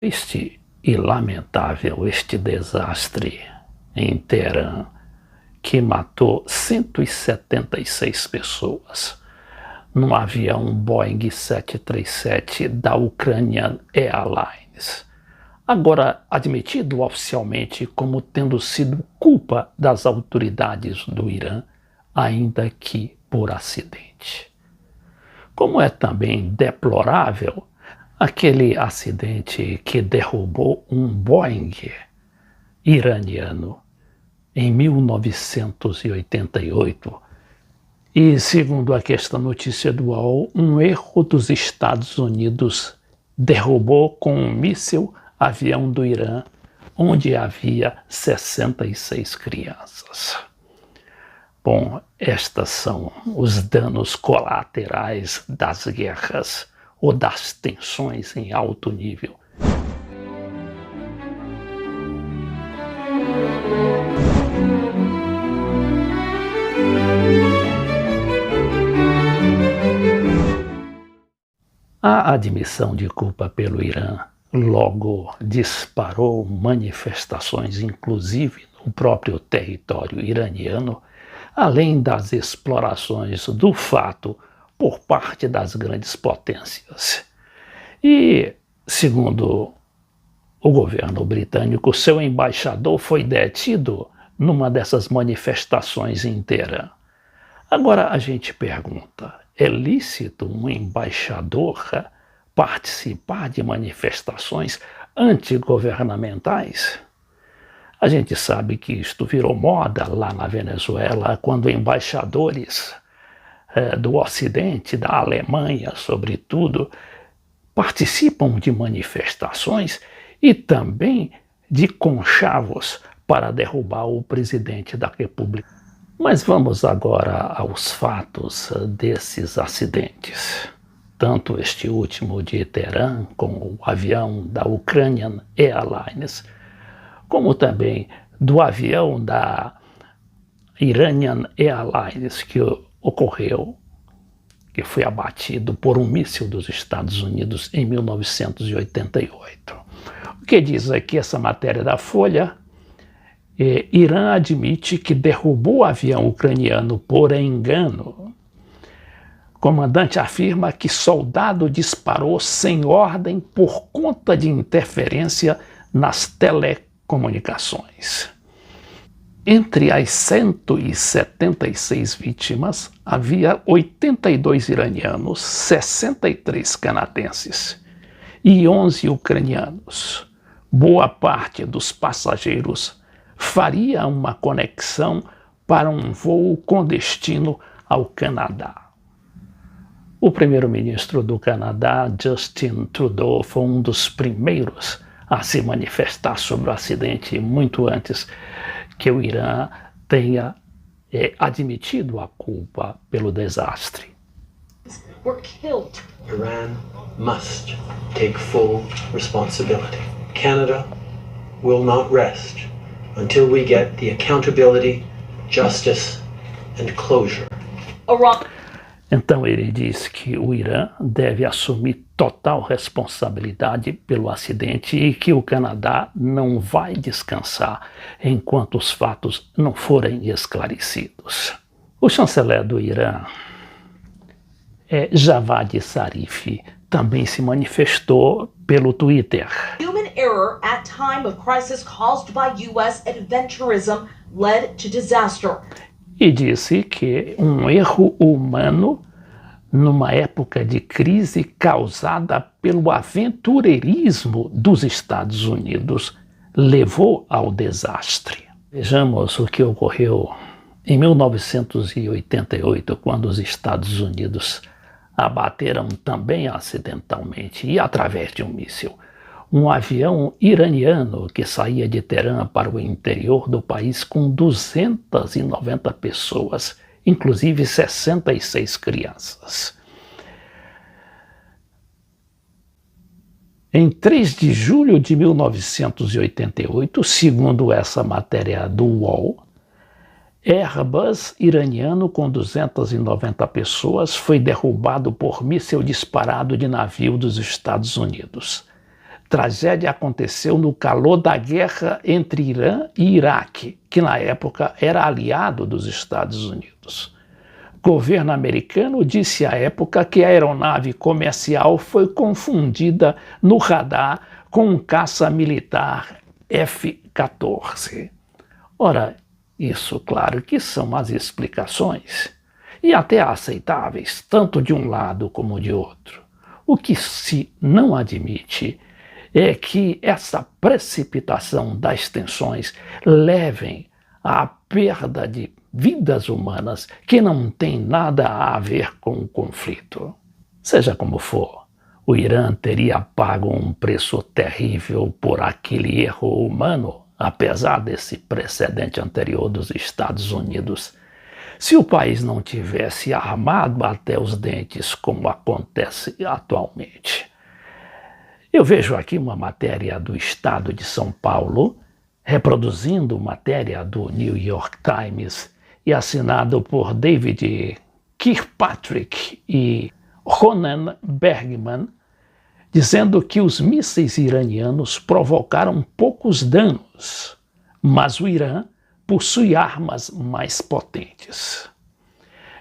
Este desastre em Teherã, que matou 176 pessoas num avião Boeing 737 da Ukrainian Airlines, agora admitido oficialmente como tendo sido culpa das autoridades do Irã, ainda que por acidente. Como é também deplorável aquele acidente que derrubou um Boeing iraniano em 1988 e, segundo aqui esta notícia do UOL, um erro dos Estados Unidos derrubou com um míssil avião do Irã, onde havia 66 crianças. Bom, estes são os danos colaterais das guerras ou das tensões em alto nível. A admissão de culpa pelo Irã logo disparou manifestações, inclusive no próprio território iraniano, além das explorações do fato por parte das grandes potências. E, segundo o governo britânico, seu embaixador foi detido numa dessas manifestações em Teherã. Agora a gente pergunta, é lícito um embaixador participar de manifestações antigovernamentais? A gente sabe que isto virou moda lá na Venezuela, quando embaixadores do Ocidente, da Alemanha, sobretudo, participam de manifestações e também de conchavos para derrubar o presidente da República. Mas vamos agora aos fatos desses acidentes. Tanto este último de Teherã, com o avião da Ukrainian Airlines, como também do avião da Iranian Airlines, que ocorreu, que foi abatido por um míssil dos Estados Unidos em 1988. O que diz aqui essa matéria da Folha? Irã admite que derrubou o avião ucraniano por engano. Comandante afirma que soldado disparou sem ordem por conta de interferência nas telecomunicações. Entre as 176 vítimas, havia 82 iranianos, 63 canadenses e 11 ucranianos. Boa parte dos passageiros faria uma conexão para um voo com destino ao Canadá. O primeiro-ministro do Canadá, Justin Trudeau, foi um dos primeiros a se manifestar sobre o acidente, muito antes que o Irã tenha admitido a culpa pelo desastre. Were killed. Iran must take full responsibility. Canada will not rest until we get the accountability, justice and closure. Então ele diz que o Irã deve assumir total responsabilidade pelo acidente e que o Canadá não vai descansar enquanto os fatos não forem esclarecidos. O chanceler do Irã, Javad Zarif, também se manifestou pelo Twitter. Human error at time of crisis caused by US adventurism led to disaster. E disse que um erro humano numa época de crise causada pelo aventureirismo dos Estados Unidos levou ao desastre. Vejamos o que ocorreu em 1988, quando os Estados Unidos abateram também acidentalmente e através de um míssil um avião iraniano que saía de Teherã para o interior do país com 290 pessoas, inclusive 66 crianças. Em 3 de julho de 1988, segundo essa matéria do UOL, Airbus iraniano com 290 pessoas foi derrubado por míssil disparado de navio dos Estados Unidos. tragédia aconteceu no calor da guerra entre Irã e Iraque, que na época era aliado dos Estados Unidos. O governo americano disse à época que a aeronave comercial foi confundida no radar com um caça militar F-14. Ora, isso, claro que são as explicações, e até aceitáveis, tanto de um lado como de outro. O que se não admite é que essa precipitação das tensões levem à perda de vidas humanas que não tem nada a ver com o conflito. Seja como for, o Irã teria pago um preço terrível por aquele erro humano, apesar desse precedente anterior dos Estados Unidos, se o país não tivesse armado até os dentes como acontece atualmente. Eu vejo aqui uma matéria do Estado de São Paulo, reproduzindo matéria do New York Times e assinado por David Kirkpatrick e Ronen Bergman, dizendo que os mísseis iranianos provocaram poucos danos, mas o Irã possui armas mais potentes.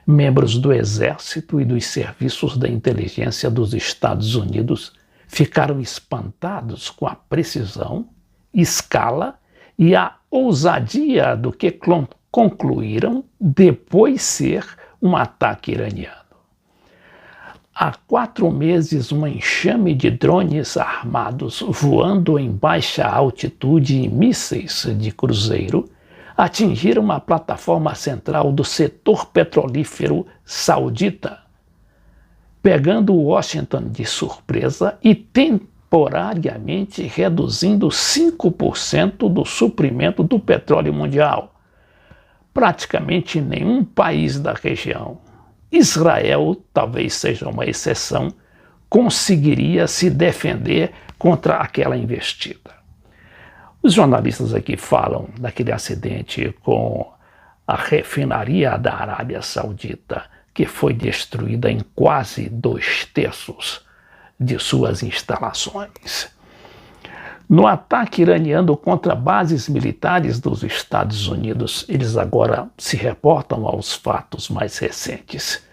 Membros do Exército e dos serviços da inteligência dos Estados Unidos ficaram espantados com a precisão, escala e a ousadia do que concluíram depois ser um ataque iraniano. Há 4 meses, um enxame de drones armados voando em baixa altitude e mísseis de cruzeiro atingiram a plataforma central do setor petrolífero saudita, pegando Washington de surpresa e temporariamente reduzindo 5% do suprimento do petróleo mundial. Praticamente nenhum país da região, Israel talvez seja uma exceção, conseguiria se defender contra aquela investida. Os jornalistas aqui falam daquele acidente com a refinaria da Arábia Saudita, que foi destruída em quase 2/3 de suas instalações. No ataque iraniano contra bases militares dos Estados Unidos, eles agora se reportam aos fatos mais recentes.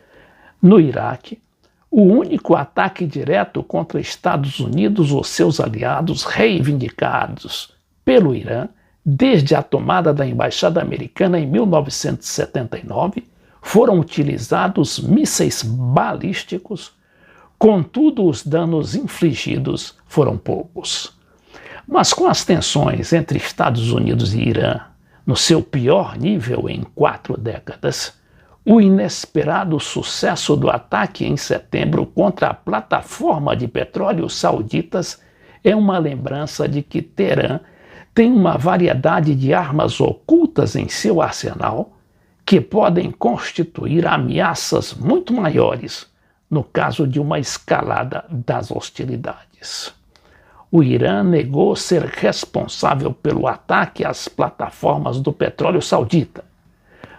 No Iraque, o único ataque direto contra Estados Unidos ou seus aliados reivindicados pelo Irã desde a tomada da embaixada americana em 1979, foram utilizados mísseis balísticos, contudo os danos infligidos foram poucos. Mas com as tensões entre Estados Unidos e Irã no seu pior nível em 4 décadas, o inesperado sucesso do ataque em setembro contra a plataforma de petróleo sauditas é uma lembrança de que Teherã tem uma variedade de armas ocultas em seu arsenal que podem constituir ameaças muito maiores no caso de uma escalada das hostilidades. O Irã negou ser responsável pelo ataque às plataformas do petróleo saudita,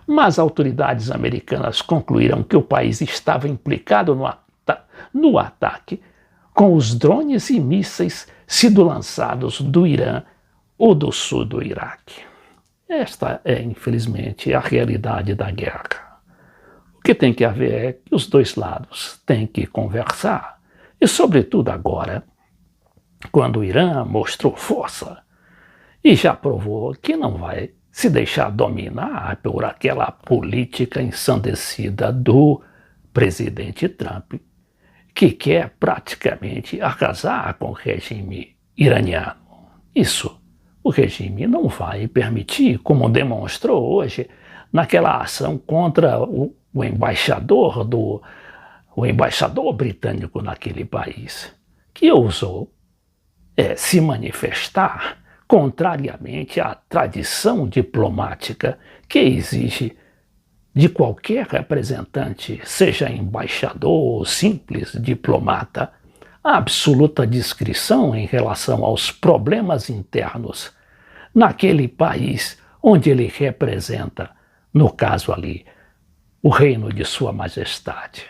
mas autoridades americanas concluíram que o país estava implicado no ataque com os drones e mísseis sido lançados do Irã ou do sul do Iraque. Esta é, infelizmente, a realidade da guerra. O que tem que haver é que os dois lados têm que conversar, e sobretudo agora, quando o Irã mostrou força e já provou que não vai se deixar dominar por aquela política ensandecida do presidente Trump, que quer praticamente arrasar com o regime iraniano. Isso o regime não vai permitir, como demonstrou hoje naquela ação contra o embaixador britânico naquele país, que ousou se manifestar contrariamente à tradição diplomática que exige de qualquer representante, seja embaixador ou simples diplomata, a absoluta discrição em relação aos problemas internos naquele país onde ele representa, no caso ali, o reino de Sua Majestade.